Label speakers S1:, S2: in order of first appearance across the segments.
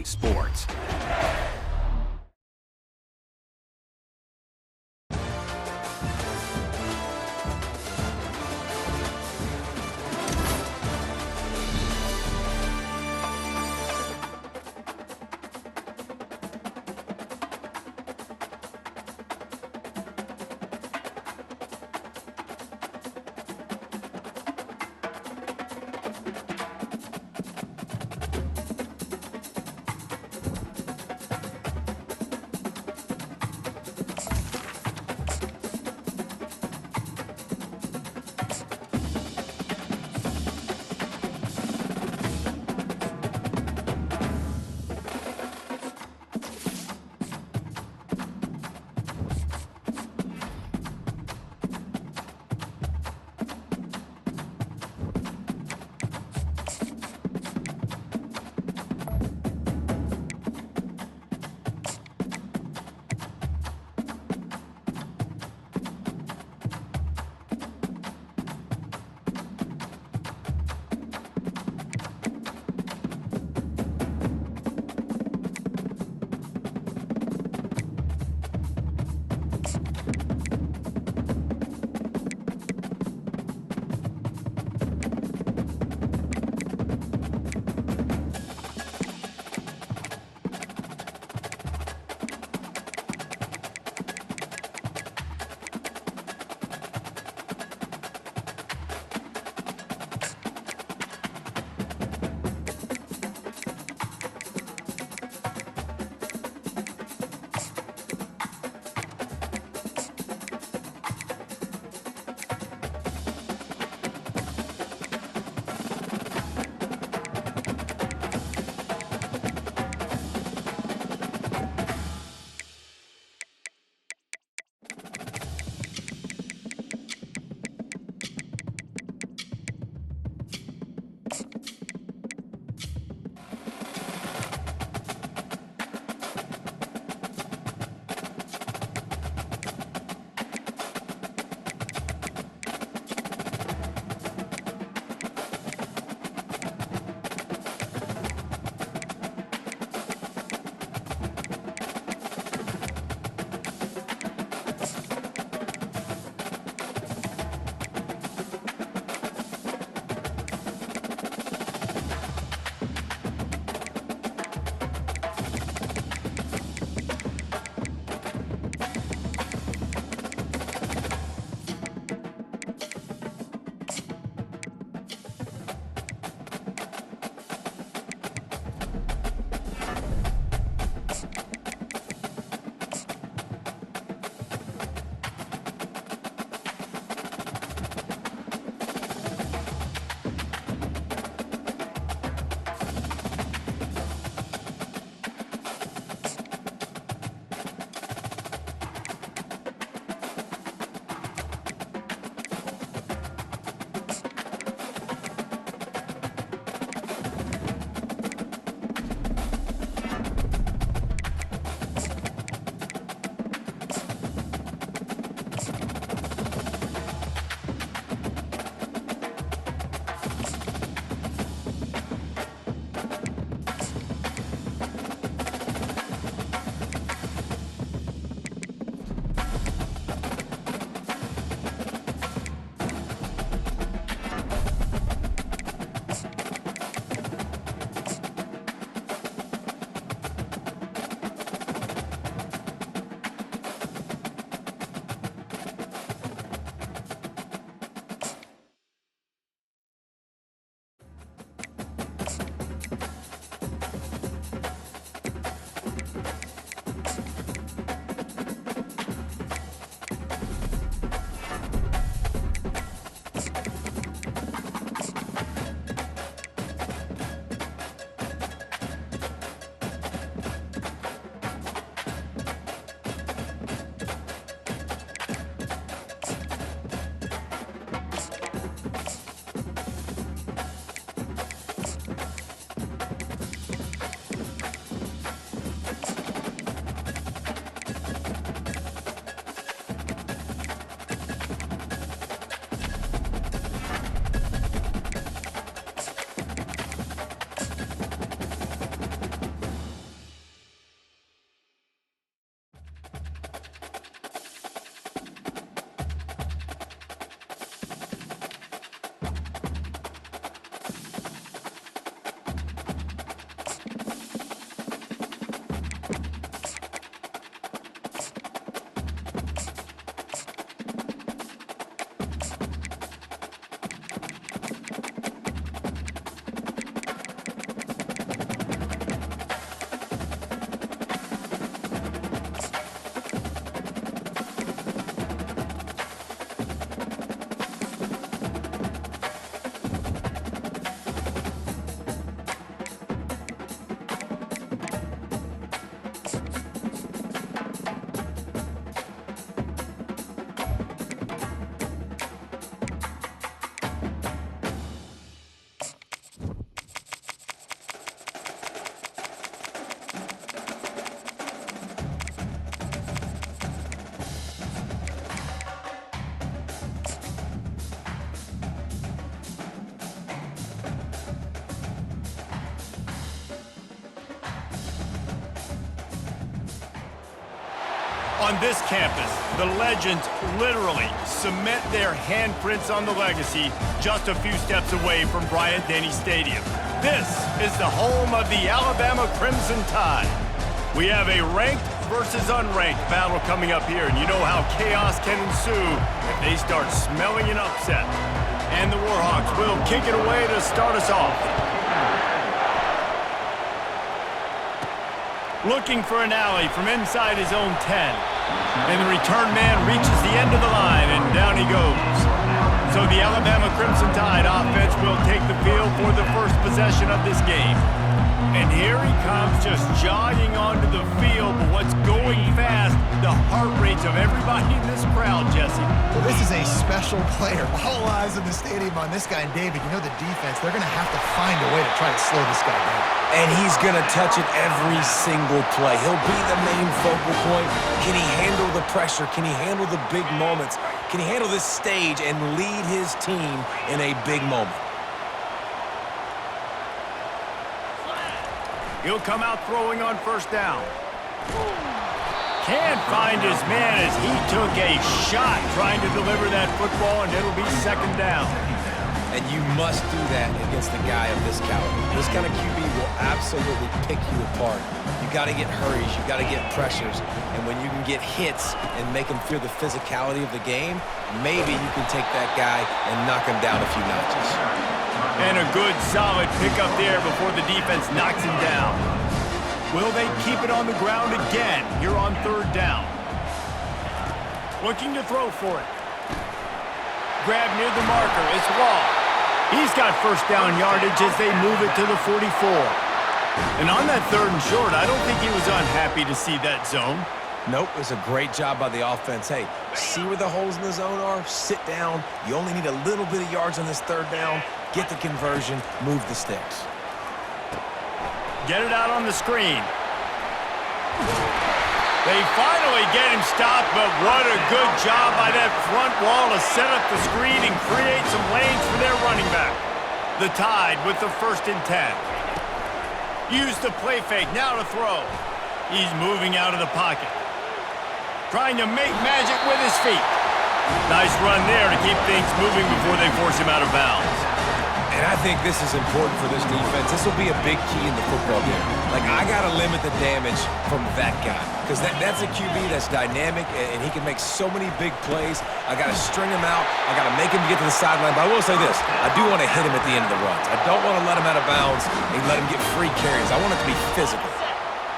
S1: Sports. On this campus, the legends literally cement their handprints on the legacy just a few steps away from Bryant-Denny Stadium. This is the home of the Alabama Crimson Tide. We have a ranked versus unranked battle coming up here, and you know how chaos can ensue if they start smelling an upset. And the Warhawks will kick it away to start us off. Looking for an alley from inside his own 10. And the return man reaches the end of the line, and down he goes. So the Alabama Crimson Tide offense will take the field for the first possession of this game. And here he comes, just jogging onto the field, but what's going fast, the heart rates of everybody in this crowd, Jesse.
S2: Well, this is a special player. All eyes in the stadium on this guy. And David, you know the defense, they're going to have to find a way to try to slow this guy down.
S3: And he's going to touch it every single play. He'll be the main focal point. Can he handle the pressure? Can he handle the big moments? Can he handle this stage and lead his team in a big moment?
S1: He'll come out throwing on first down. Can't find his man as he took a shot trying to deliver that football, and it'll be second down.
S3: And you must do that against a guy of this caliber. This kind of QB will absolutely pick you apart. You got to get hurries, you got to get pressures, and when you can get hits and make him feel the physicality of the game, maybe you can take that guy and knock him down a few notches.
S1: And a good, solid pickup there before the defense knocks him down. Will they keep it on the ground again here on third down? Looking to throw for it. Grab near the marker. It's Wall. He's got first down yardage as they move it to the 44. And on that third and short, I don't think he was unhappy to see that zone.
S3: Nope, it was a great job by the offense. Hey, see where the holes in the zone are? Sit down. You only need a little bit of yards on this third down. Get the conversion, move the sticks.
S1: Get it out on the screen. They finally get him stopped, but what a good job by that front wall to set up the screen and create some lanes for their running back. The Tide with the 1st and 10. Use the play fake, now to throw. He's moving out of the pocket. Trying to make magic with his feet. Nice run there to keep things moving before they force him out of bounds.
S3: And I think this is important for this defense. This will be a big key in the football game. Like, I got to limit the damage from that guy. Because that's a QB that's dynamic, and he can make so many big plays. I got to string him out. I got to make him get to the sideline. But I will say this. I do want to hit him at the end of the runs. I don't want to let him out of bounds and let him get free carries. I want it to be physical.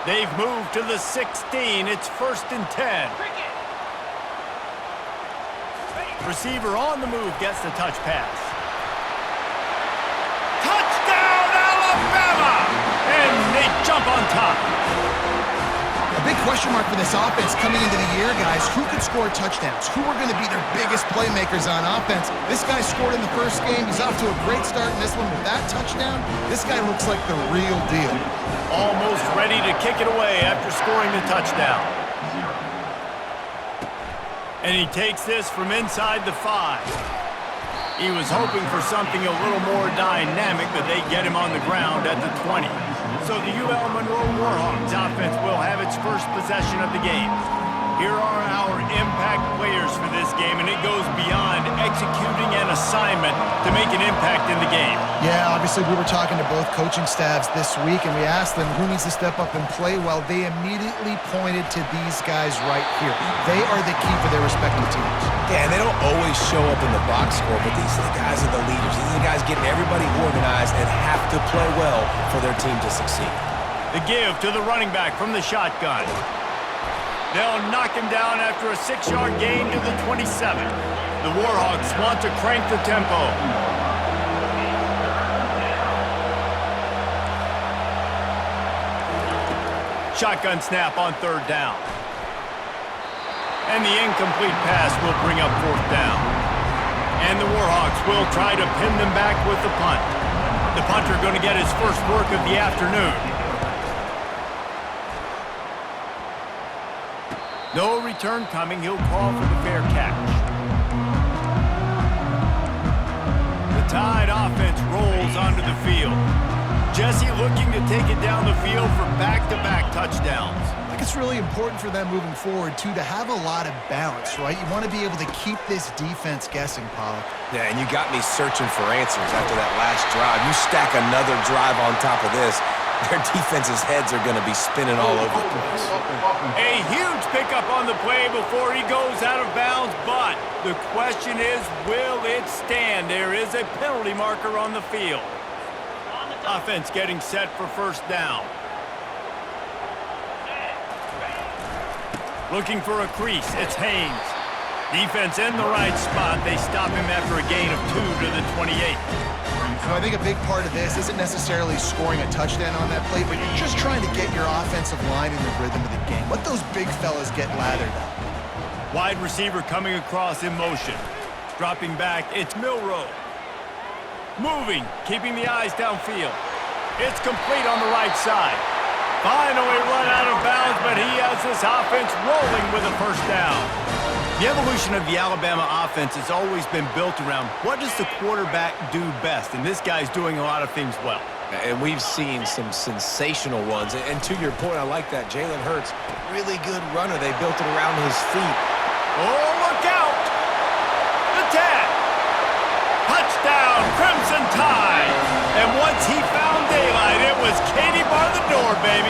S1: They've moved to the 16. It's 1st and 10. Receiver on the move gets the touch pass. Touchdown, Alabama! And they jump on top.
S2: A big question mark for this offense coming into the year, guys. Who could score touchdowns? Who are going to be their biggest playmakers on offense? This guy scored in the first game. He's off to a great start in this one with that touchdown. This guy looks like the real deal.
S1: Almost ready to kick it away after scoring the touchdown. And he takes this from inside the 5. He was hoping for something a little more dynamic, but they get him on the ground at the 20. So the UL Monroe Warhawks offense will have its first possession of the game. Here are our impact players for this game, and it goes beyond executing an assignment to make an impact in the game.
S2: Yeah, obviously we were talking to both coaching staffs this week, and we asked them who needs to step up and play well. They immediately pointed to these guys right here. They are the key for their respective teams.
S3: Yeah, and they don't always show up in the box score, but these are the guys are the leaders. These are the guys getting everybody organized and have to play well for their team to succeed.
S1: The give to the running back from the shotgun. They'll knock him down after a 6-yard gain to the 27. The Warhawks want to crank the tempo. Shotgun snap on third down. And the incomplete pass will bring up fourth down. And the Warhawks will try to pin them back with the punt. The punter going to get his first work of the afternoon. No return coming. He'll call for the fair catch. The Tide offense rolls onto the field. Jesse looking to take it down the field for back-to-back touchdowns.
S2: think it's really important for them moving forward, too, to have a lot of balance, right? You want to be able to keep this defense guessing, Pollock.
S3: Yeah, and you got me searching for answers after that last drive. You stack another drive on top of this, their defense's heads are going to be spinning all over the place.
S1: A huge pickup on the play before he goes out of bounds, but the question is, will it stand? There is a penalty marker on the field. Offense getting set for first down. Looking for a crease, it's Haynes. Defense in the right spot. They stop him after a gain of 2 to the 28.
S2: So I think a big part of this isn't necessarily scoring a touchdown on that play, but you're just trying to get your offensive line in the rhythm of the game. Let those big fellas get lathered up.
S1: Wide receiver coming across in motion. Dropping back, it's Milroe. Moving, keeping the eyes downfield. It's complete on the right side. Finally run out of bounds, but he has this offense rolling with a first down. The evolution of the Alabama offense has always been built around what does the quarterback do best, and this guy's doing a lot of things well.
S3: And we've seen some sensational ones. And to your point, I like that. Jalen Hurts, really good runner. They built it around his feet.
S1: Oh, look out! The tag! Touchdown, Crimson Tide! And once he found daylight, it was Katie bar the door, baby.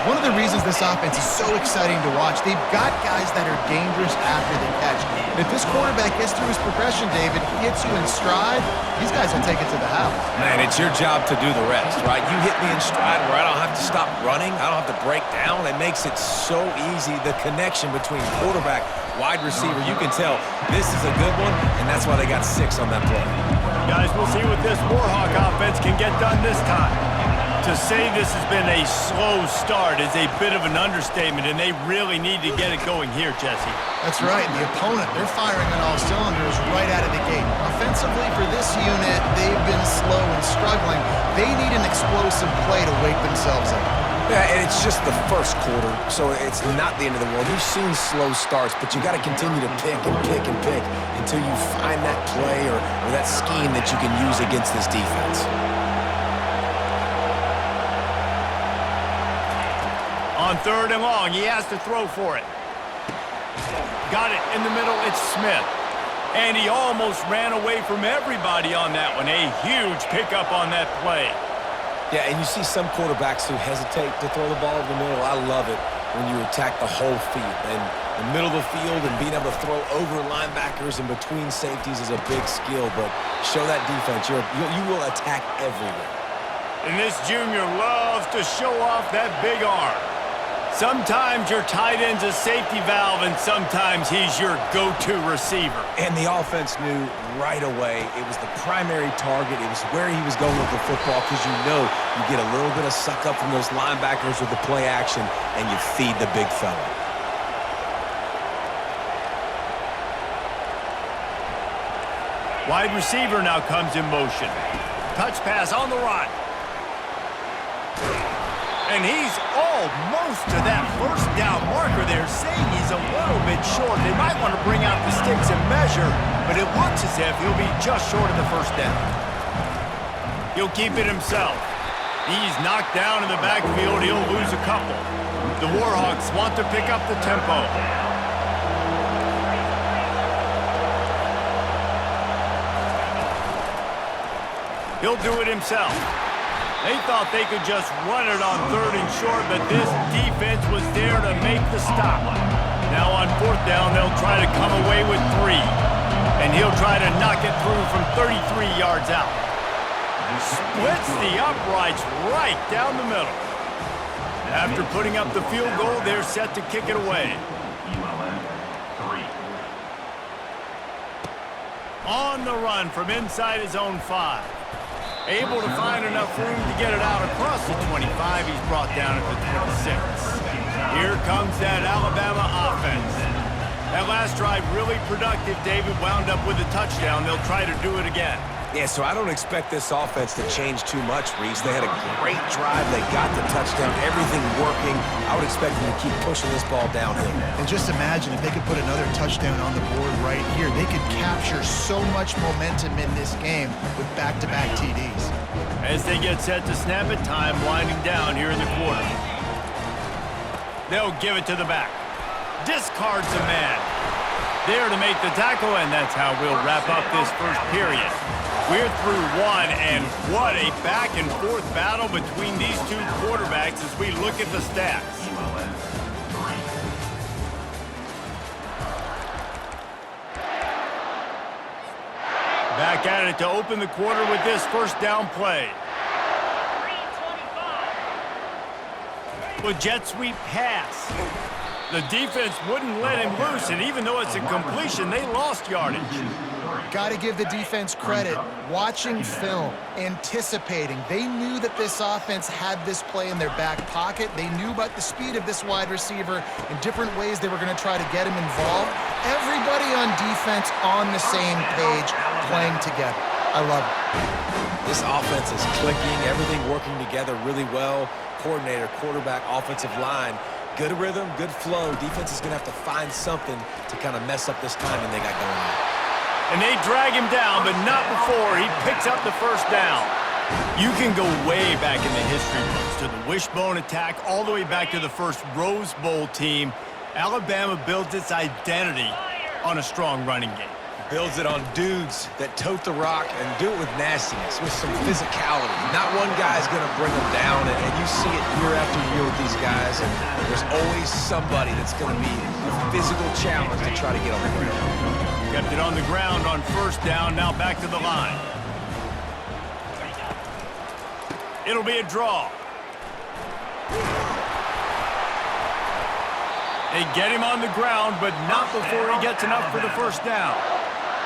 S2: One of the reasons this offense is so exciting to watch, they've got guys that are dangerous after the catch. And if this quarterback gets through his progression, David, he hits you in stride, these guys will take it to the house.
S3: Man, it's your job to do the rest, right? You hit me in stride where I don't have to stop running. I don't have to break down. It makes it so easy. The connection between quarterback, wide receiver, you can tell this is a good one, and that's why they got 6 on that play.
S1: Guys, we'll see what this Warhawk offense can get done this time. To say this has been a slow start is a bit of an understatement, and they really need to get it going here, Jesse.
S2: That's right. The opponent, they're firing on all cylinders right out of the gate. Offensively, for this unit, they've been slow and struggling. They need an explosive play to wake themselves up.
S3: Yeah, and it's just the first quarter, so it's not the end of the world. We've seen slow starts, but you got to continue to pick and pick and pick until you find that play or that scheme that you can use against this defense.
S1: On 3rd and long, he has to throw for it. Got it in the middle, it's Smith. And he almost ran away from everybody on that one. A huge pickup on that play.
S3: Yeah, and you see some quarterbacks who hesitate to throw the ball in the middle. I love it when you attack the whole field. And the middle of the field and being able to throw over linebackers and between safeties is a big skill, but show that defense. You will attack everywhere.
S1: And this junior loves to show off that big arm. Sometimes your tight end's a safety valve, and sometimes he's your go-to receiver.
S3: And the offense knew right away it was the primary target. It was where he was going with the football because you know you get a little bit of suck up from those linebackers with the play action, and you feed the big fella.
S1: Wide receiver now comes in motion. Touch pass on the run. And he's almost to that first down marker there, saying he's a little bit short. They might want to bring out the sticks and measure, but it looks as if he'll be just short of the first down. He'll keep it himself. He's knocked down in the backfield. He'll lose a couple. The Warhawks want to pick up the tempo. He'll do it himself. They thought they could just run it on 3rd and short, but this defense was there to make the stop. Now on 4th down, they'll try to come away with 3. And he'll try to knock it through from 33 yards out. Splits the uprights right down the middle. After putting up the field goal, they're set to kick it away. On the run from inside his own 5. Able to find enough room to get it out across the 25. He's brought down at the 26. Here comes that Alabama offense. That last drive really productive. David wound up with a touchdown. They'll try to do it again.
S3: Yeah, so I don't expect this offense to change too much, Reese. They had a great drive. They got the touchdown. Everything working. I would expect them to keep pushing this ball downhill.
S2: And just imagine if they could put another touchdown on the board right here. They could capture so much momentum in this game with back-to-back TDs.
S1: As they get set to snap it, time winding down here in the quarter. They'll give it to the back. Discards a man. There to make the tackle, and that's how we'll wrap up this first period. We're through one, and what a back-and-forth battle between these two quarterbacks as we look at the stats. Back at it to open the quarter with this first down play. With jet sweep pass. The defense wouldn't let him loose, and even though it's a completion, they lost yardage.
S2: Got to give the defense credit. Watching film, anticipating. They knew that this offense had this play in their back pocket. They knew about the speed of this wide receiver and different ways they were going to try to get him involved. Everybody on defense on the same page, playing together. I love it.
S3: This offense is clicking, everything working together really well. Coordinator, quarterback, offensive line. Good rhythm, good flow. Defense is going to have to find something to kind of mess up this timing they got going on.
S1: And they drag him down, but not before he picks up the first down. You can go way back in the history books to the wishbone attack, all the way back to the first Rose Bowl team. Alabama builds its identity on a strong running game.
S3: Builds it on dudes that tote the rock and do it with nastiness, with some physicality. Not one guy's going to bring them down, and you see it year after year with these guys. And there's always somebody that's going to be a physical challenge to try to get on the ground.
S1: Kept it on the ground on first down, now back to the line. It'll be a draw. They get him on the ground, but not before he gets enough for the first down.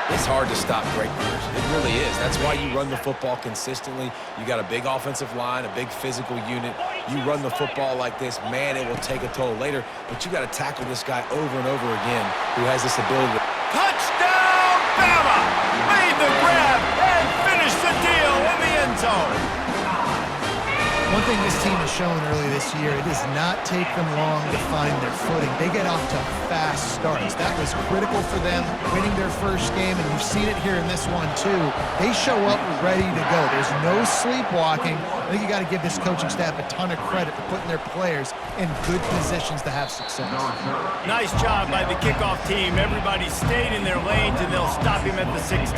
S3: It's hard to stop great players. It really is. That's why you run the football consistently. You got a big offensive line, a big physical unit. You run the football like this, man, it will take a toll later. But you got to tackle this guy over and over again who has this ability to...
S1: Touchdown, Bama! Made the grab and finished the deal in the end zone.
S2: One thing this team has shown early this year, it does not take them long to find their footing. They get off to fast starts. That was critical for them, winning their first game, and you've seen it here in this one too. They show up ready to go. There's no sleepwalking. I think you got to give this coaching staff a ton of credit for putting their players in good positions to have success.
S1: Nice job by the kickoff team. Everybody stayed in their lanes, and they'll stop him at the 16.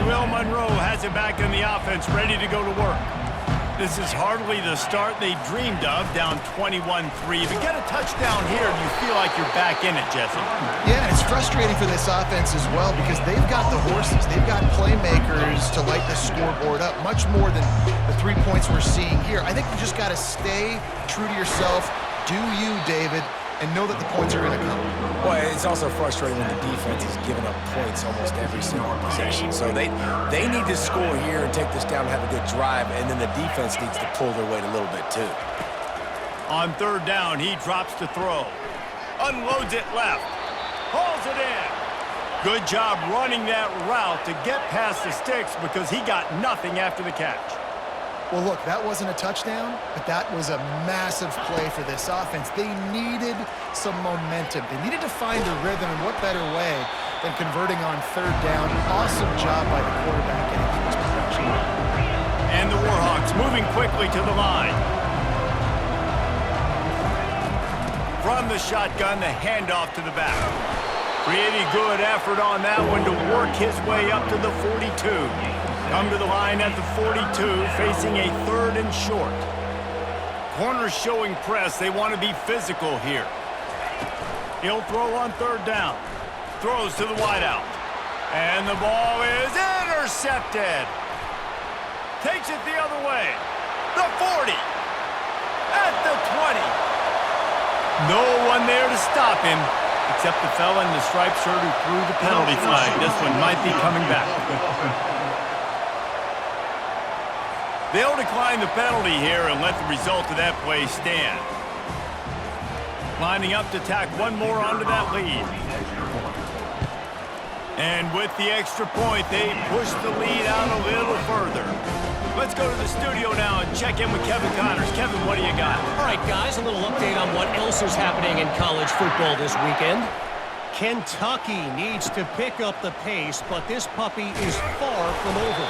S1: UL Monroe has it back in the offense, ready to go to work. This is hardly the start they dreamed of, down 21-3. But get a touchdown here, and you feel like you're back in it, Jesse.
S2: Yeah, it's frustrating for this offense as well because they've got the horses. They've got playmakers to light the scoreboard up, much more than the 3 points we're seeing here. I think you just got to stay true to yourself. Do you, David, and know that the points are going to come.
S3: Well, it's also frustrating when the defense is giving up points almost every single possession. So they need to score here and take this down and have a good drive, and then the defense needs to pull their weight a little bit too.
S1: On third down, he drops to throw. Unloads it left. Hauls it in. Good job running that route to get past the sticks because he got nothing after the catch.
S2: Well, look, that wasn't a touchdown, but that was a massive play for this offense. They needed some momentum. They needed to find a rhythm, and what better way than converting on third down. Awesome job by the quarterback getting through his progression.
S1: And the Warhawks moving quickly to the line. From the shotgun, the handoff to the back. Pretty good effort on that one to work his way up to the 42. Come to the line at the 42, facing a third and short. Corners showing press. They want to be physical here. He'll throw on third down. Throws to the wideout. And the ball is intercepted. Takes it the other way. The 40. At the 20. No one there to stop him, except the fella in the striped shirt who threw the penalty flag. This one might be coming back. They'll decline the penalty here and let the result of that play stand. Lining up to tack one more onto that lead. And with the extra point, they push the lead out a little further. Let's go to the studio now and check in with Kevin Connors. Kevin, what do you got?
S4: All right, guys, a little update on what else is happening in college football this weekend. Kentucky needs to pick up the pace, but this puppy is far from over.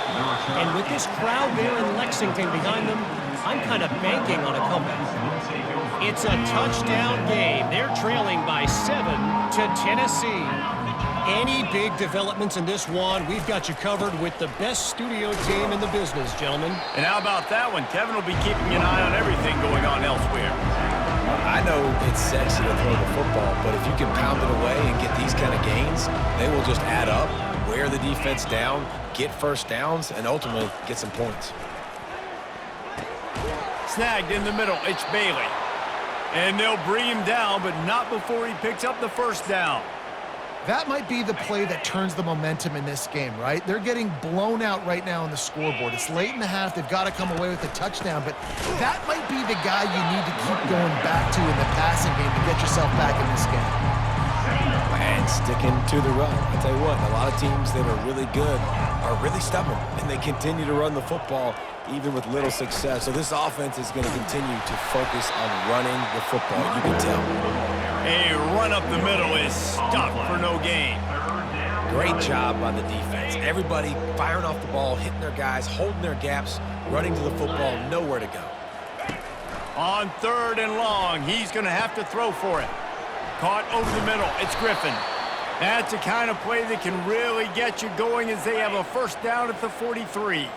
S4: And with this crowd there in Lexington behind them, I'm kind of banking on a comeback. It's a touchdown game. They're trailing by 7 to Tennessee. Any big developments in this one, we've got you covered with the best studio team in the business, gentlemen.
S1: And how about that one? Kevin will be keeping an eye on everything going on elsewhere.
S3: I know it's sexy to throw the football, but if you can pound it away and get these kind of gains, they will just add up, wear the defense down, get first downs, and ultimately get some points.
S1: Snagged in the middle, it's Bailey. And they'll bring him down, but not before he picks up the first down.
S2: That might be the play that turns the momentum in this game, right? They're getting blown out right now on the scoreboard. It's late in the half. They've got to come away with a touchdown, but that might be the guy you need to keep going back to in the passing game to get yourself back in this game.
S3: And sticking to the run. I tell you what, a lot of teams that are really good are really stubborn, and they continue to run the football even with little success. So this offense is going to continue to focus on running the football, you can tell.
S1: A run up the middle is stuck for no gain.
S3: Great job by the defense. Everybody firing off the ball, hitting their guys, holding their gaps, running to the football, nowhere to go.
S1: On 3rd and long, he's going to have to throw for it. Caught over the middle, it's Griffin. That's the kind of play that can really get you going as they have a first down at the 43.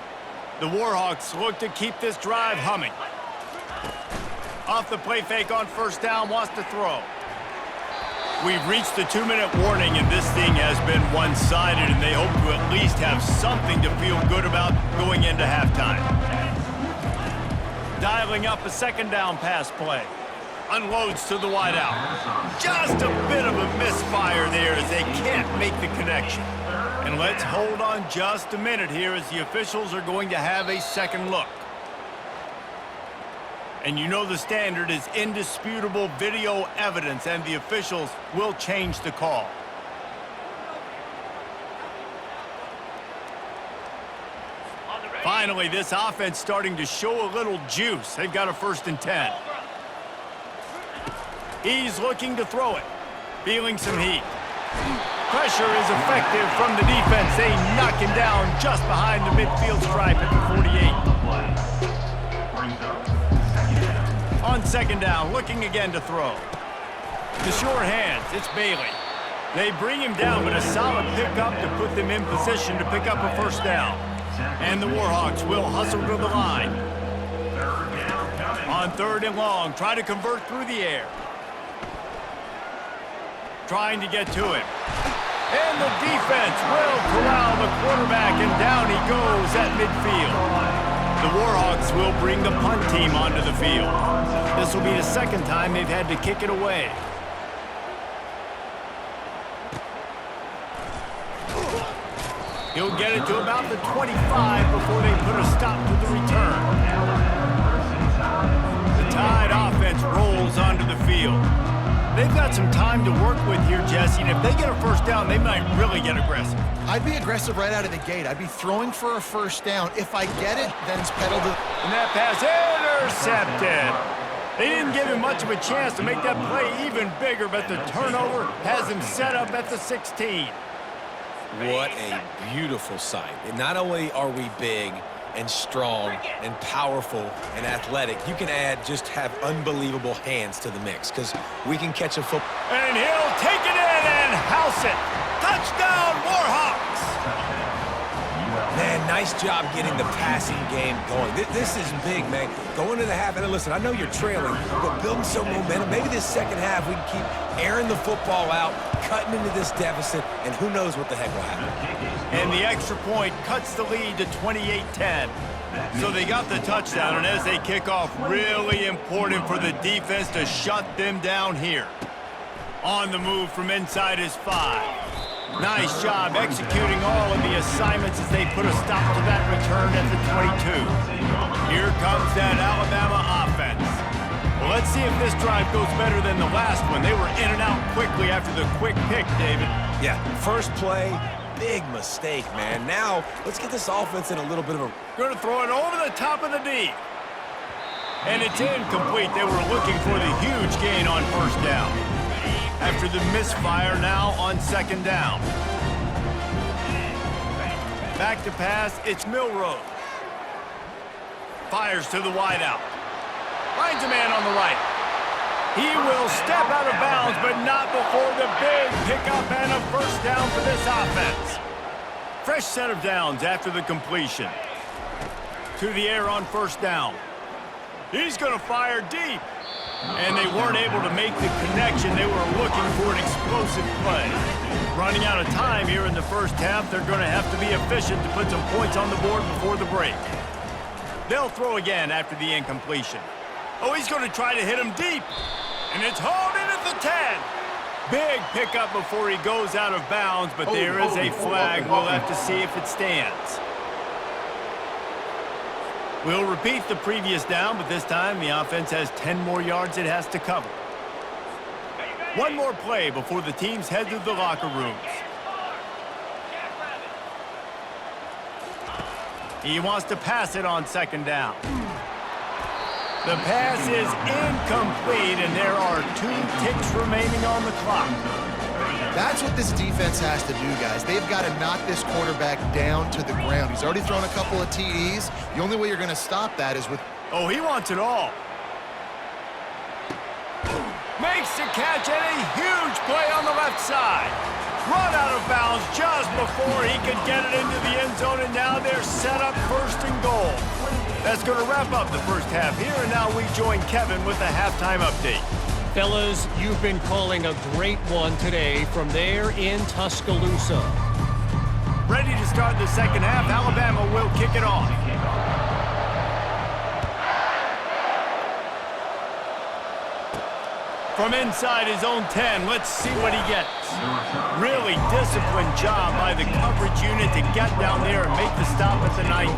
S1: The Warhawks look to keep this drive humming. Off the play fake on first down, wants to throw. We've reached the 2-minute warning, and this thing has been one-sided, and they hope to at least have something to feel good about going into halftime. Dialing up a second down pass play. Unloads to the wideout. Just a bit of a misfire there as they can't make the connection. And let's hold on just a minute here as the officials are going to have a second look. And you know the standard is indisputable video evidence, and the officials will change the call. Finally, this offense starting to show a little juice. They've got a 1st and 10. He's looking to throw it. Feeling some heat. Pressure is effective from the defense. They knock him down just behind the midfield stripe at the 48. On 2nd down, looking again to throw. The sure hands, it's Bailey. They bring him down, but a solid pickup to put them in position to pick up a first down. And the Warhawks will hustle to the line. On 3rd and long, try to convert through the air. Trying to get to him. And the defense will corral the quarterback, and down he goes at midfield. The Warhawks will bring the punt team onto the field. This will be the 2nd time they've had to kick it away. He'll get it to about the 25 before they put a stop to the return. The Tide offense rolls onto the field. They've got some time to work with here, Jesse, and if they get a first down, they might really get aggressive.
S2: I'd be aggressive right out of the gate. I'd be throwing for a first down. If I get it, then it's pedal to...
S1: And that pass intercepted. They didn't give him much of a chance to make that play even bigger, but the turnover has him set up at the 16.
S3: What a beautiful sight. And not only are we big and strong and powerful and athletic, you can have unbelievable hands to the mix, because we can catch a football.
S1: And he'll take it in and house it. Touchdown, Warhawks!
S3: Man, nice job getting the passing game going. This is big, man. Going to the half, and listen, I know you're trailing, but building some momentum. Maybe this 2nd half we can keep airing the football out, cutting into this deficit, and who knows what the heck will happen.
S1: And the extra point cuts the lead to 28-10. So they got the touchdown, and as they kick off, really important for the defense to shut them down here. On the move from inside his 5. Nice job executing all of the assignments as they put a stop to that return at the 22. Here comes that Alabama offense. Well, let's see if this drive goes better than the last one. They were in and out quickly after the quick pick, David.
S3: Yeah, first play, big mistake, man. Now, let's get this offense in a little bit of a...
S1: Going to throw it over the top of the D. And it's incomplete. They were looking for the huge gain on first down. After the misfire, now on 2nd down. Back to pass, it's Milroe. Fires to the wideout. Finds a man on the right. He will step out of bounds, but not before the big pickup and a first down for this offense. Fresh set of downs after the completion. To the air on first down. He's going to fire deep. And they weren't able to make the connection. They were looking for an explosive play. Running out of time here in the first half, they're going to have to be efficient to put some points on the board before the break. They'll throw again after the incompletion. Oh, he's going to try to hit him deep. And it's hauled in at the 10. Big pickup before he goes out of bounds, but there is a flag. We'll have to see if it stands. We'll repeat the previous down, but this time the offense has 10 more yards it has to cover. One more play before the teams head to the locker rooms. He wants to pass it on second down. The pass is incomplete, and there are 2 ticks remaining on the clock.
S2: That's what this defense has to do, guys. They've got to knock this quarterback down to the ground. He's already thrown a couple of TDs. The only way you're going to stop that is with...
S1: Oh, he wants it all. Makes the catch and a huge play on the left side. Run out of bounds just before he could get it into the end zone, and now they're set up first and goal. That's going to wrap up the first half here, and now we join Kevin with a halftime update.
S4: Fellas, you've been calling a great one today from there in Tuscaloosa.
S1: Ready to start the second half. Alabama will kick it off. From inside his own 10, let's see what he gets. Really disciplined job by the coverage unit to get down there and make the stop at the 19.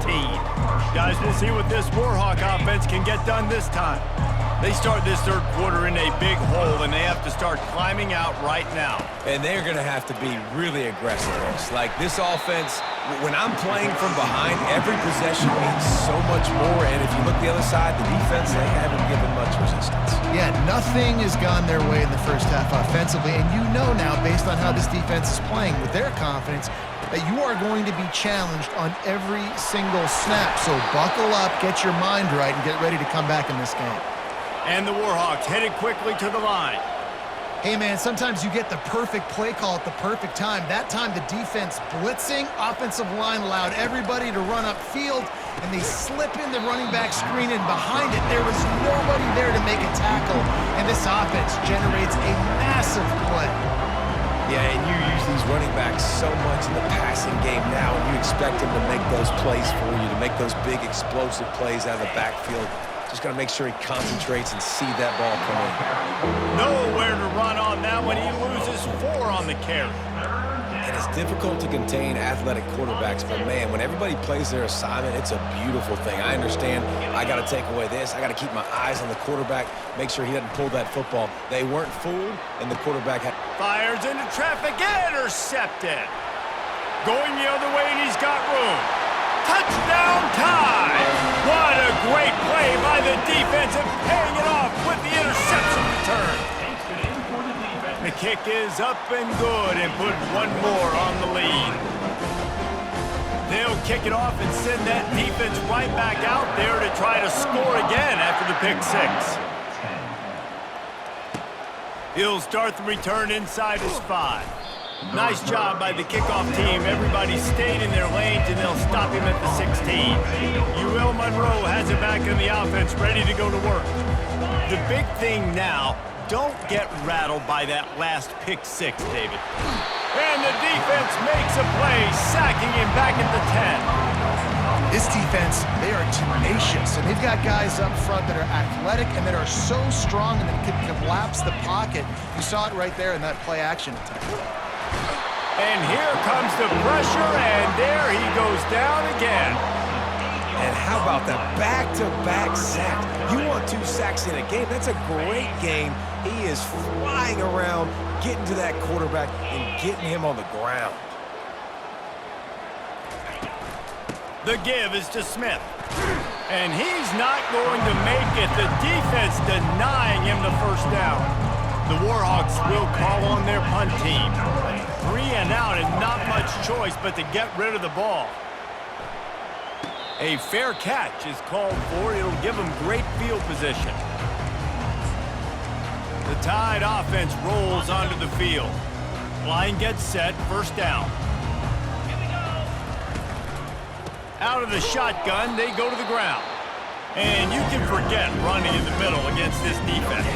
S1: Guys, we'll see what this Warhawk offense can get done this time. They start this third quarter in a big hole, and they have to start climbing out right now.
S3: And they're going to have to be really aggressive. Like this offense, when I'm playing from behind, every possession means so much more. And if you look the other side, the defense, they haven't given much resistance.
S2: Yeah, nothing has gone their way in the first half offensively. And you know now, based on how this defense is playing with their confidence, that you are going to be challenged on every single snap. So buckle up, get your mind right, and get ready to come back in this game.
S1: And the Warhawks headed quickly to the line.
S2: Hey, man, sometimes you get the perfect play call at the perfect time. That time, the defense blitzing, offensive line allowed everybody to run upfield, and they slip in the running back screen, and behind it, there was nobody there to make a tackle, and this offense generates a massive play.
S3: Yeah, and you use these running backs so much in the passing game now, and you expect them to make those plays for you, to make those big explosive plays out of the backfield. Just got to make sure he concentrates and see that ball come in.
S1: Nowhere to run on that one. He loses 4 on the carry.
S3: And it's difficult to contain athletic quarterbacks, but man, when everybody plays their assignment, it's a beautiful thing. I understand I got to take away this. I got to keep my eyes on the quarterback, make sure he doesn't pull that football. They weren't fooled, and the quarterback had...
S1: Fires into traffic, intercepted. Going the other way, and he's got room. Touchdown time! What a great play by the defense and paying it off with the interception return. The kick is up and good and put one more on the lead. They'll kick it off and send that defense right back out there to try to score again after the pick 6. He'll start the return inside his 5. Nice job by the kickoff team. Everybody stayed in their lanes, and they'll stop him at the 16. UL Monroe has it back in the offense, ready to go to work. The big thing now, don't get rattled by that last pick 6, David. And the defense makes a play, sacking him back at the 10.
S2: This defense, they are tenacious, and they've got guys up front that are athletic and that are so strong and that can collapse the pocket. You saw it right there in that play action attack.
S1: And here comes the pressure, and there he goes down again.
S3: And how about that back-to-back sack? You want 2 sacks in a game, that's a great game. He is flying around, getting to that quarterback and getting him on the ground.
S1: The give is to Smith. And he's not going to make it. The defense denying him the first down. The Warhawks will call on their punt team. 3 and out and not much choice but to get rid of the ball. A fair catch is called for. It'll give them great field position. The Tide offense rolls onto the field. Line gets set, first down. Out of the shotgun, they go to the ground. And you can forget running in the middle against this defense.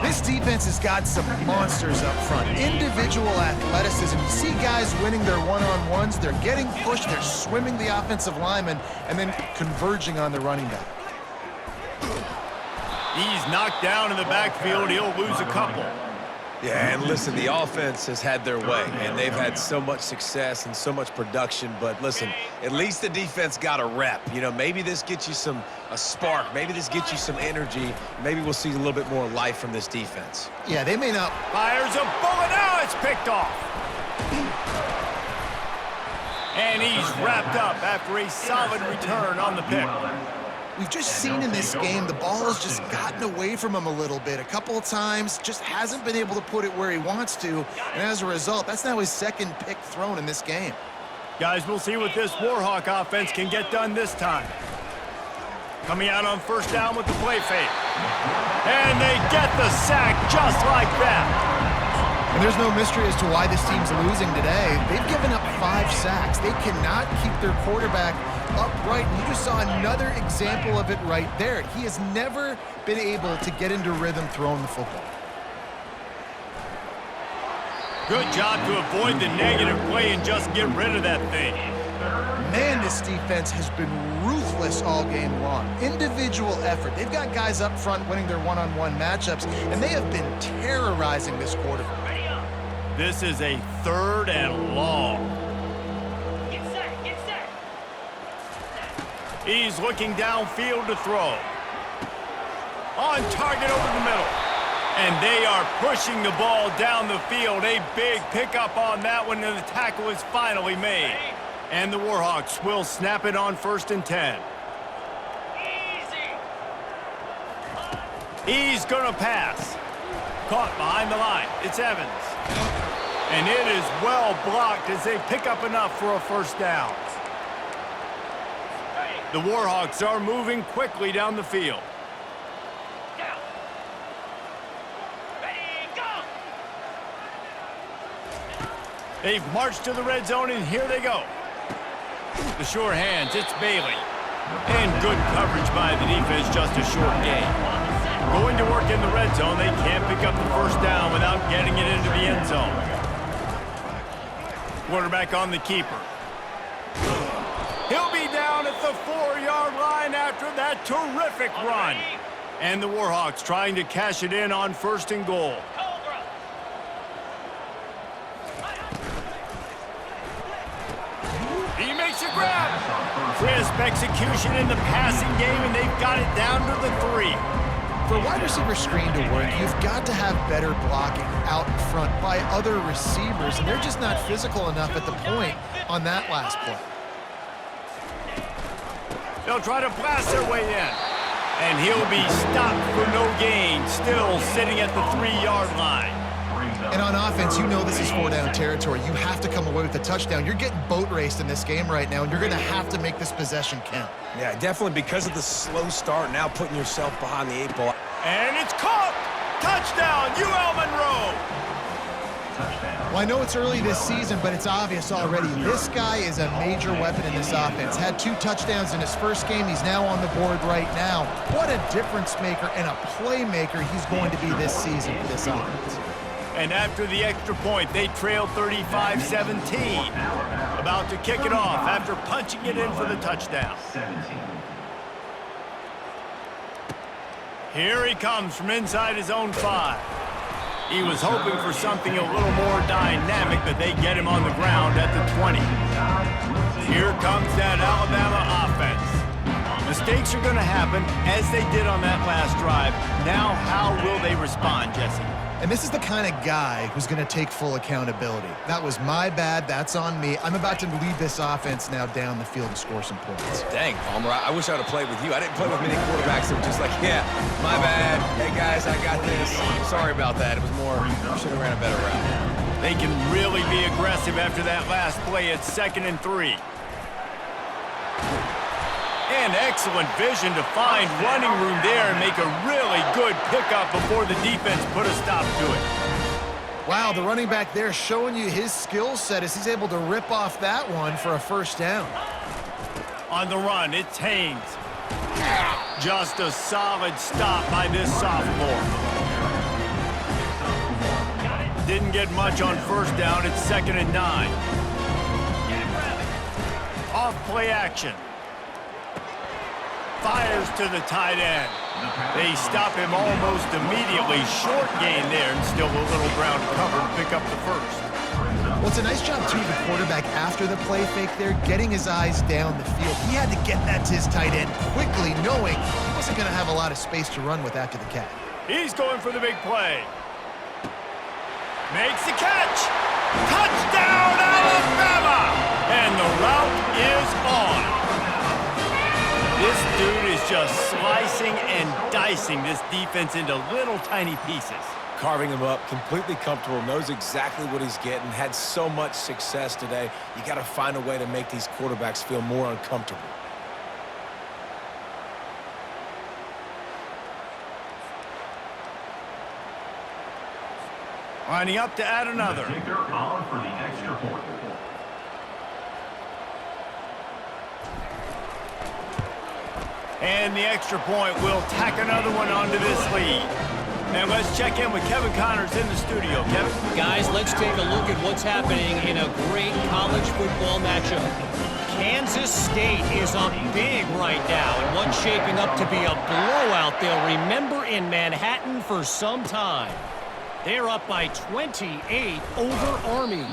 S2: This defense has got some monsters up front. Individual athleticism. You see guys winning their one-on-ones. They're getting pushed. They're swimming the offensive lineman and then converging on the running back.
S1: He's knocked down in the backfield. He'll lose a couple.
S3: Yeah, and listen, the offense has had their way, and they've had so much success and so much production. But listen, at least the defense got a rep. You know, maybe this gets you a spark. Maybe this gets you some energy. Maybe we'll see a little bit more life from this defense.
S2: Yeah, they may not.
S1: Fires a bullet. Now it's picked off. And he's wrapped up after a solid return on the pick.
S2: We've just seen in this game the ball has just gotten away from him a little bit. A couple of times, just hasn't been able to put it where he wants to. And as a result, that's now his second pick thrown in this game.
S1: Guys, we'll see what this Warhawk offense can get done this time. Coming out on first down with the play fake. And they get the sack just like that.
S2: And there's no mystery as to why this team's losing today. They've given up 5 sacks. They cannot keep their quarterback upright. And you just saw another example of it right there. He has never been able to get into rhythm throwing the football.
S1: Good job to avoid the negative play and just get rid of that thing.
S2: Man, this defense has been ruthless all game long. Individual effort. They've got guys up front winning their one-on-one matchups, and they have been terrorizing this quarterback.
S1: This is a 3rd and long.
S5: Get set.
S1: He's looking downfield to throw. On target over the middle. And they are pushing the ball down the field. A big pickup on that one, and the tackle is finally made. And the Warhawks will snap it on 1st and 10. He's going to pass. Caught behind the line. It's Evans. And it is well blocked as they pick up enough for a first down. The Warhawks are moving quickly down the field. They've marched to the red zone, and here they go. The sure hands, it's Bailey. And good coverage by the defense, just a short gain. Going to work in the red zone, they can't pick up the first down without getting it into the end zone. Quarterback on the keeper. He'll be down at the 4-yard line after that terrific run. And the Warhawks trying to cash it in on 1st and goal. He makes a grab. Crisp execution in the passing game, and they've got it down to the 3.
S2: For a wide receiver screen to work, you've got to have better blocking out in front by other receivers, and they're just not physical enough at the point on that last play.
S1: They'll try to blast their way in. And he'll be stopped for no gain, still sitting at the 3-yard line.
S2: And on offense, you know this is 4-down territory. You have to come away with a touchdown. You're getting boat raced in this game right now, and you're going to have to make this possession count.
S3: Yeah, definitely because of the slow start, now putting yourself behind the 8 ball.
S1: And it's caught! Touchdown, UL Monroe!
S2: Well, I know it's early this season, but it's obvious already. This guy is a major weapon in this offense. Had 2 touchdowns in his first game. He's now on the board right now. What a difference maker and a playmaker he's going to be this season for this offense.
S1: And after the extra point, they trail 35-17. About to kick it off after punching it in for the touchdown. Here he comes from inside his own 5. He was hoping for something a little more dynamic, but they get him on the ground at the 20. Here comes that Alabama offense. Mistakes are going to happen, as they did on that last drive. Now, how will they respond, Jesse?
S2: And this is the kind of guy who's going to take full accountability. That was my bad. That's on me. I'm about to lead this offense now down the field and score some points.
S3: Dang, Palmer, I wish I would have played with you. I didn't play with many quarterbacks that were just like, yeah, my bad. Hey, guys, I got this. Sorry about that. It was more, I should have ran a better route.
S1: They can really be aggressive after that last play at 2nd and 3. And excellent vision to find running room there and make a really good pickup before the defense put a stop to it.
S2: Wow, the running back there showing you his skill set as he's able to rip off that one for a first down.
S1: On the run, it's Haynes. Just a solid stop by this sophomore. Didn't get much on first down. It's 2nd and 9. Off play action. Fires to the tight end. They stop him almost immediately. Short gain there and still a little ground cover to pick up the first.
S2: Well, it's a nice job, too, the quarterback after the play fake there, getting his eyes down the field. He had to get that to his tight end quickly, knowing he wasn't going to have a lot of space to run with after the catch.
S1: He's going for the big play. Makes the catch. Touchdown, Alabama! And the route is on. This dude is just slicing and dicing this defense into little tiny pieces.
S3: Carving him up, completely comfortable, knows exactly what he's getting, had so much success today. You got to find a way to make these quarterbacks feel more uncomfortable.
S1: Lining up to add another.
S6: For the extra point.
S1: And the extra point will tack another one onto this lead. And let's check in with Kevin Connors in the studio. Kevin?
S4: Guys, let's take a look at what's happening in a great college football matchup. Kansas State is up big right now, and one's shaping up to be a blowout they'll remember in Manhattan for some time. They're up by 28 over Army.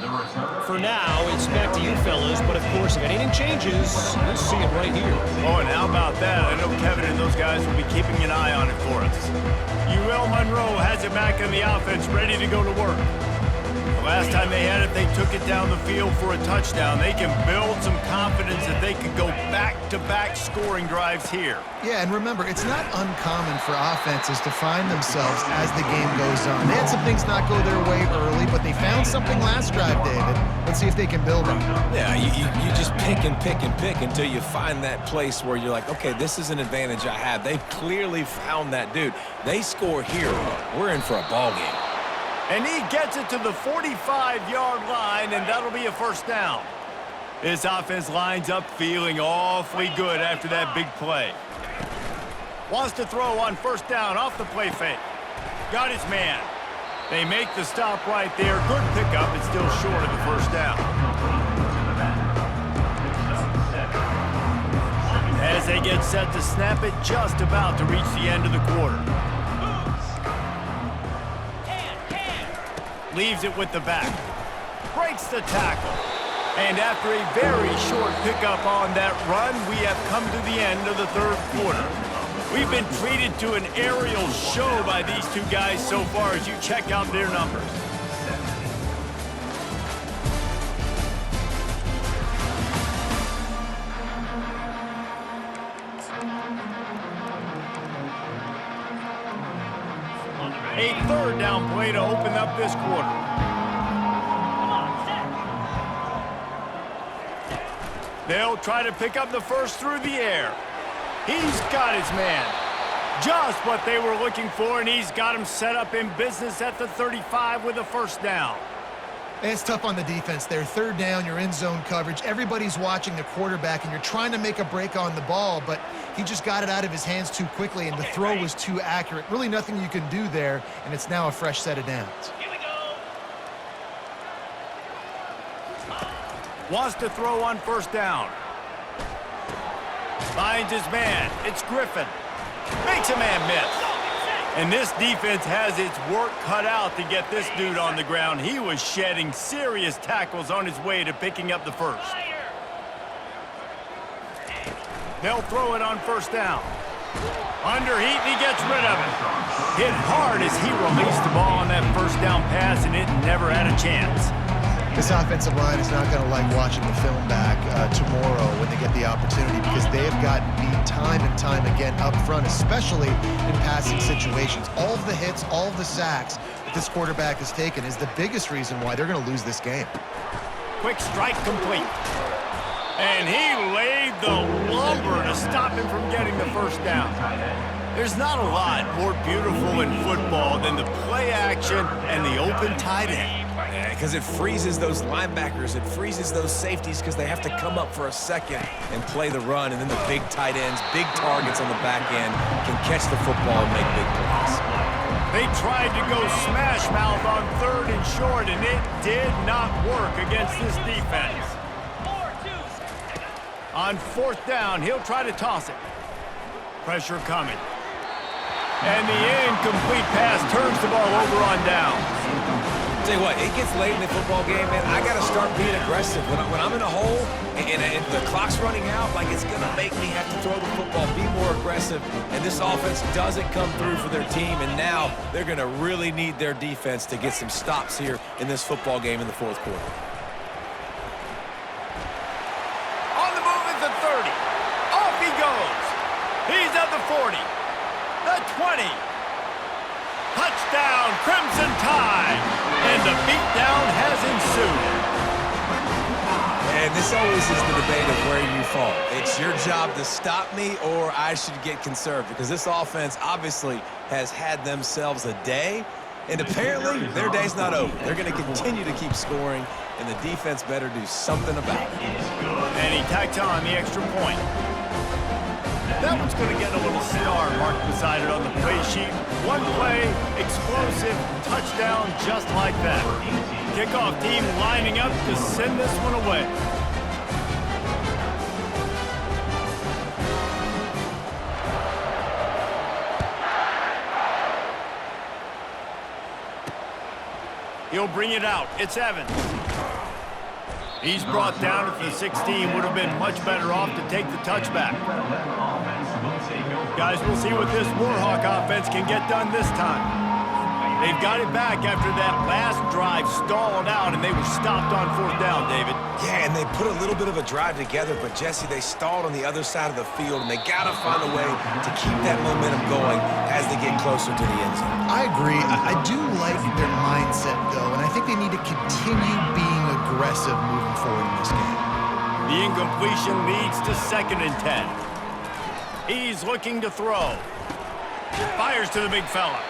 S4: For now, it's back to you fellas, but of course, if anything changes, you'll see it right here.
S1: Oh, and how about that? I know Kevin and those guys will be keeping an eye on it for us. UL Monroe has it back in the offense, ready to go to work. The last time they had it, they took it down the field for a touchdown. They can build some confidence that they could go back-to-back scoring drives here.
S2: Yeah, and remember, it's not uncommon for offenses to find themselves as the game goes on. They had some things not go their way early, but they found something last drive, David. Let's see if they can build on it.
S3: Yeah, you just pick and pick and pick until you find that place where you're like, okay, this is an advantage I have. They clearly found that dude. They score here, we're in for a ball game.
S1: And he gets it to the 45-yard line, and that'll be a first down. This offense lines up feeling awfully good after that big play. Wants to throw on first down off the play fake. Got his man. They make the stop right there. Good pickup. It's still short of the first down. As they get set to snap it, just about to reach the end of the quarter. Leaves it with the back. Breaks the tackle. And after a very short pickup on that run, we have come to the end of the third quarter. We've been treated to an aerial show by these two guys so far as you check out their numbers. A third down play to open up this quarter. They'll try to pick up the first through the air. He's got his man. Just what they were looking for, and he's got him set up in business at the 35 with a first down.
S2: It's tough on the defense there. Third down, you're in zone coverage. Everybody's watching the quarterback, and you're trying to make a break on the ball, but he just got it out of his hands too quickly, and the throw was too accurate. Really nothing you can do there, and it's now a fresh set of downs.
S5: Here we go.
S1: Wants to throw on first down. Finds his man. It's Griffin. Makes a man miss. And this defense has its work cut out to get this dude on the ground. He was shedding serious tackles on his way to picking up the first. They'll throw it on first down. Under heat, and he gets rid of it. Hit hard as he released the ball on that first down pass, and it never had a chance.
S2: This offensive line is not going to like watching the film back tomorrow when they get the opportunity, because they have gotten beat time and time again up front, especially in passing situations. All of the hits, all of the sacks that this quarterback has taken is the biggest reason why they're going to lose this game.
S1: Quick strike complete. And he laid the number to stop him from getting the first down. There's not a lot more beautiful in football than the play action and the open tight end.
S3: Because it freezes those linebackers. It freezes those safeties because they have to come up for a second and play the run. And then the big tight ends, big targets on the back end can catch the football and make big plays.
S1: They tried to go smash mouth on 3rd and short, and it did not work against this defense. On 4th down, he'll try to toss it. Pressure coming. And the incomplete pass turns the ball over on downs.
S3: Tell you what, it gets late in the football game, man. I got to start being aggressive. When I'm in a hole and the clock's running out, like it's going to make me have to throw the football, be more aggressive. And this offense doesn't come through for their team, and now they're going to really need their defense to get some stops here in this football game in the 4th quarter.
S1: On the move at the 30. Off he goes. He's at the 40. The 20. Touchdown, Crimson Tide. And the beatdown has ensued.
S3: And this always is the debate of where you fall. It's your job to stop me or I should get conserved, because this offense obviously has had themselves a day, and apparently their day's not over. They're going to continue to keep scoring, and the defense better do something about it.
S1: And he tacks on the extra point. That one's going to get a little star marked beside it on the play sheet. One play, explosive, touchdown just like that. Kickoff team lining up to send this one away. He'll bring it out. It's Evans. He's brought down at the 16. Would have been much better off to take the touchback. Guys, we'll see what this Warhawk offense can get done this time. They've got it back after that last drive stalled out, and they were stopped on 4th down, David.
S3: Yeah, and they put a little bit of a drive together, but, Jesse, they stalled on the other side of the field, and they got to find a way to keep that momentum going as they get closer to the end zone.
S2: I agree. I do like their mindset, though, and I think they need to continue being aggressive moving forward in this game.
S1: The incompletion leads to 2nd and 10. He's looking to throw. Fires to the big fella.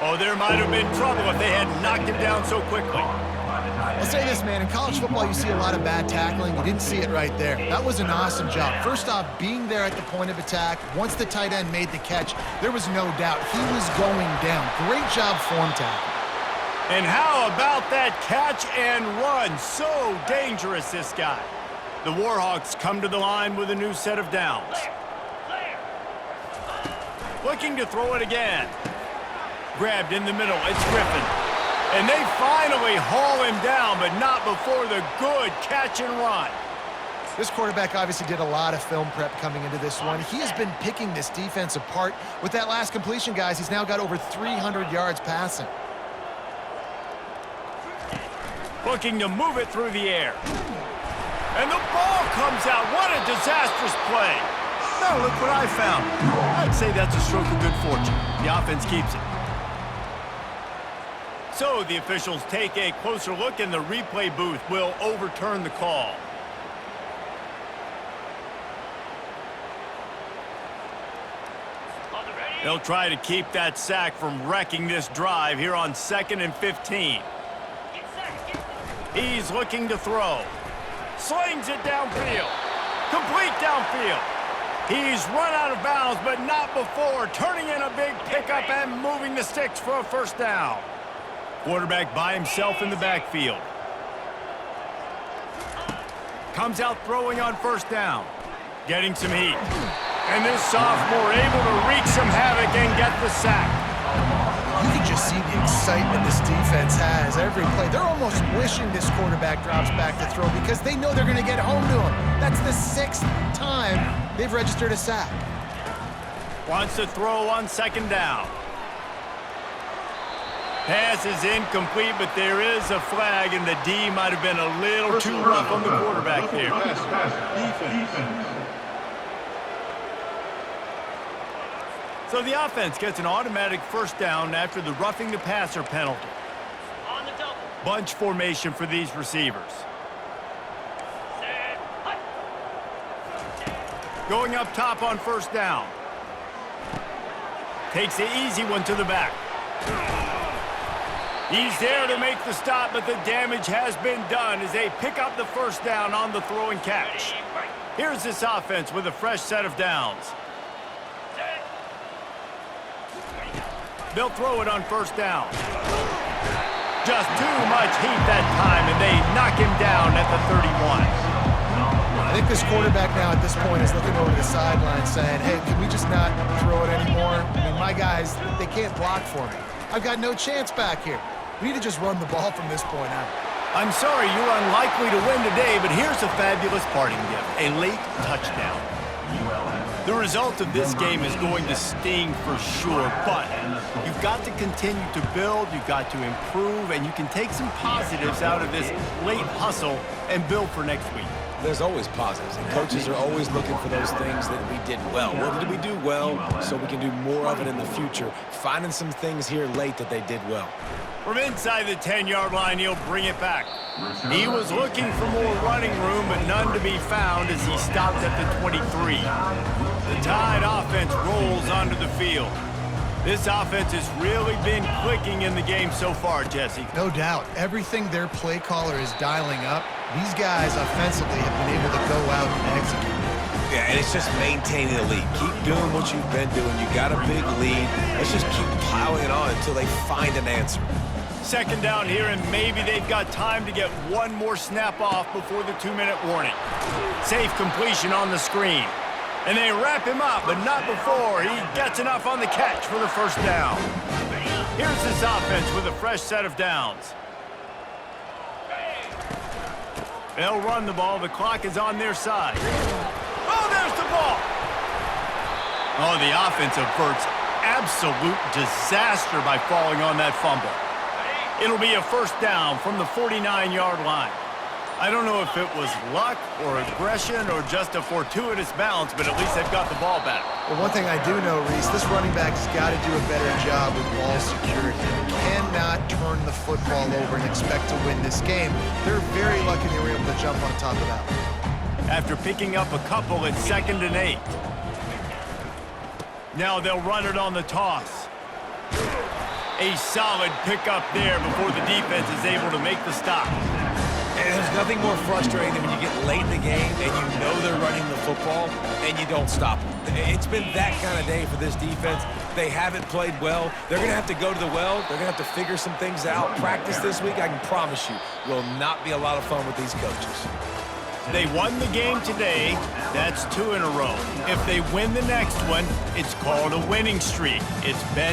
S1: Oh, there might have been trouble if they had knocked him down so quickly.
S2: I'll say this, man. In college football, you see a lot of bad tackling. You didn't see it right there. That was an awesome job. First off, being there at the point of attack. Once the tight end made the catch, there was no doubt he was going down. Great job form tackle.
S1: And how about that catch and run? So dangerous, this guy. The Warhawks come to the line with a new set of downs. Looking to throw it again. Grabbed in the middle. It's Griffin. And they finally haul him down, but not before the good catch and run.
S2: This quarterback obviously did a lot of film prep coming into this one. He has been picking this defense apart. With that last completion, guys, he's now got over 300 yards passing.
S1: Looking to move it through the air. And the ball comes out. What a disastrous play. Now look what I found. I'd say that's a stroke of good fortune. The offense keeps it. So the officials take a closer look, and the replay booth will overturn the call. They'll try to keep that sack from wrecking this drive here on 2nd and 15. He's looking to throw. Slings it downfield. Complete downfield. He's run out of bounds, but not before turning in a big pickup and moving the sticks for a 1st down. Quarterback by himself in the backfield. Comes out throwing on 1st down. Getting some heat. And this sophomore able to wreak some havoc and get the sack.
S2: You can just see the excitement this defense has every play. They're almost wishing this quarterback drops back to throw because they know they're going to get home to him. That's the 6th time they've registered a sack.
S1: Wants to throw on 2nd down. Pass is incomplete, but there is a flag, and the D might have been a little too rough on the quarterback there.
S6: Defense.
S1: So the offense gets an automatic 1st down after the roughing the passer penalty.
S5: On the double.
S1: Bunch formation for these receivers. Going up top on first down. Takes the easy one to the back. He's there to make the stop, but the damage has been done as they pick up the first down on the throw and catch. Here's this offense with a fresh set of downs. They'll throw it on first down. Just too much heat that time, and they knock him down at the 31.
S2: I think this quarterback now at this point is looking over to the sideline saying, hey, can we just not throw it anymore? I mean, my guys, they can't block for me. I've got no chance back here. We need to just run the ball from this point out.
S1: I'm sorry you're unlikely to win today, but here's a fabulous parting gift, a late touchdown. The result of this game is going to sting for sure, but you've got to continue to build, you've got to improve, and you can take some positives out of this late hustle and build for next week.
S3: There's always positives, and coaches are always looking for those things that we did well. What did we do well so we can do more of it in the future? Finding some things here late that they did well.
S1: From inside the 10-yard line, he'll bring it back. He was looking for more running room, but none to be found as he stopped at the 23. The Tide offense rolls onto the field. This offense has really been clicking in the game so far, Jesse.
S2: No doubt. Everything their play caller is dialing up, these guys offensively have been able to go out and execute.
S3: Yeah, and it's just maintaining the lead. Keep doing what you've been doing. You got a big lead. Let's just keep plowing it on until they find an answer.
S1: Second down here, and maybe they've got time to get one more snap off before the 2-minute warning. Safe completion on the screen. And they wrap him up, but not before he gets enough on the catch for the first down. Here's this offense with a fresh set of downs. They'll run the ball. The clock is on their side. Oh, there's the ball. Oh, the offense averts absolute disaster by falling on that fumble. It'll be a first down from the 49-yard line. I don't know if it was luck or aggression or just a fortuitous bounce, but at least they've got the ball back.
S2: Well, one thing I do know, Reese, this running back's got to do a better job with ball security. You cannot turn the football over and expect to win this game. They're very lucky they were able to jump on top of that one.
S1: After picking up a couple, it's 2nd and 8. Now they'll run it on the toss. A solid pickup there before the defense is able to make the stop.
S3: And there's nothing more frustrating than when you get late in the game and you know they're running the football and you don't stop them. It's been that kind of day for this defense. They haven't played well. They're going to have to go to the well. They're going to have to figure some things out. Practice this week, I can promise you, will not be a lot of fun with these coaches.
S1: They won the game today. That's 2 in a row. If they win the next one, it's called a winning streak. It's been